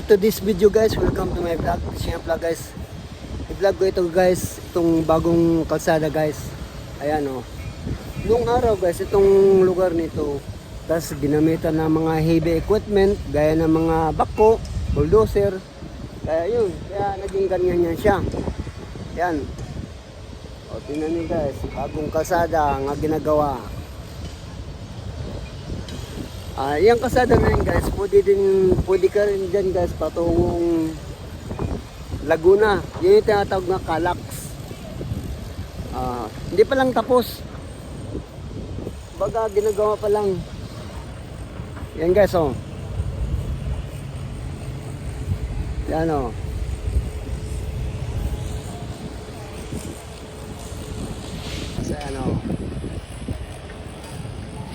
to this video guys. Welcome to my vlog. Siya vlog guys. I-vlog ko ito guys, itong bagong kalsada guys. Ayan o. Noong araw guys, itong lugar nito, tas ginamitan ng mga heavy equipment, gaya ng mga bako, bulldozer. Kaya yun, kaya naging ganyan yan siya. Ayan. O tingnan niyo guys, bagong kalsada nga ginagawa. Yung kalsada na yun guys, pwede ka rin dyan guys patungong Laguna. Yun yung tinatawag na Calax. Hindi pa lang tapos, baga ginagawa pa lang. Yan guys oh. Yan oh. Kasi ano,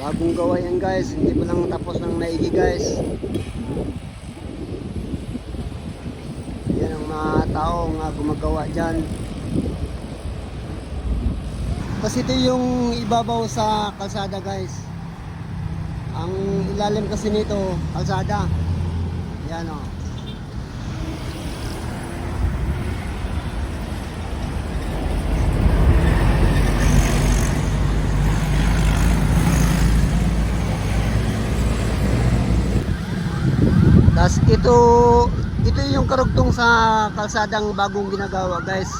bagong gawa yan guys, hindi pa lang tapos ng maigi guys. Yan ang mga tao nga gumagawa dyan. Kasi ito yung ibabaw sa kalsada guys. Ang ilalim kasi nito, kalsada. Yan o. Tas ito yung karugtong sa kalsadang bagong ginagawa guys.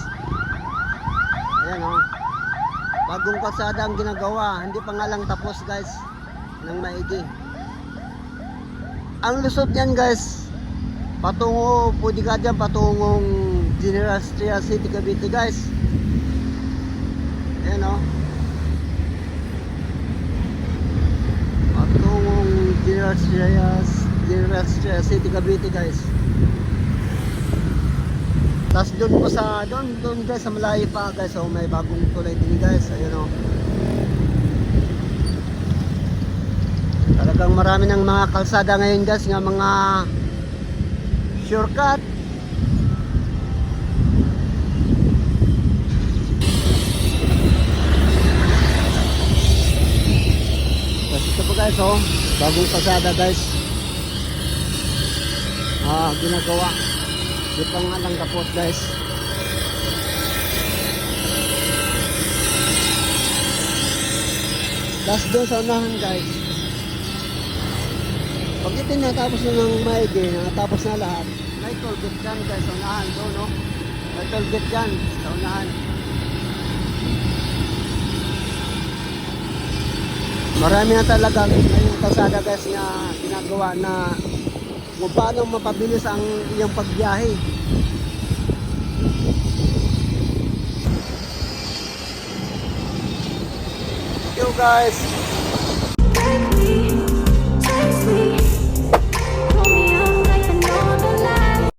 Ayan o. Bagong kalsadang ginagawa, hindi pa nga lang tapos guys ng maigi. Ang lusot niyan guys, patungo, pwede ka dyan patungong General Trias City, Cavite guys. Ayan o. Patungong General Trias City, Cavite guys. Tapos doon po sa doon guys sa malayo pa guys, so may bagong tulay din guys. Ayun oh. Talagang marami ng mga kalsada ngayon guys, nga mga shortcut. Tapos ito po guys oh, bagong kalsada guys. Ginagawa. Di pa nga lang tapos guys. Last doon sa unahan guys. Pag ito natapos na ng maigi, natapos na lahat, may toll gate dyan guys sa unahan doon no? May toll gate dyan sa unahan. Marami na talaga ngayong kalsada guys na ginagawa na kung paano mapabilis ang iyong pagbiyahe. Thank you guys.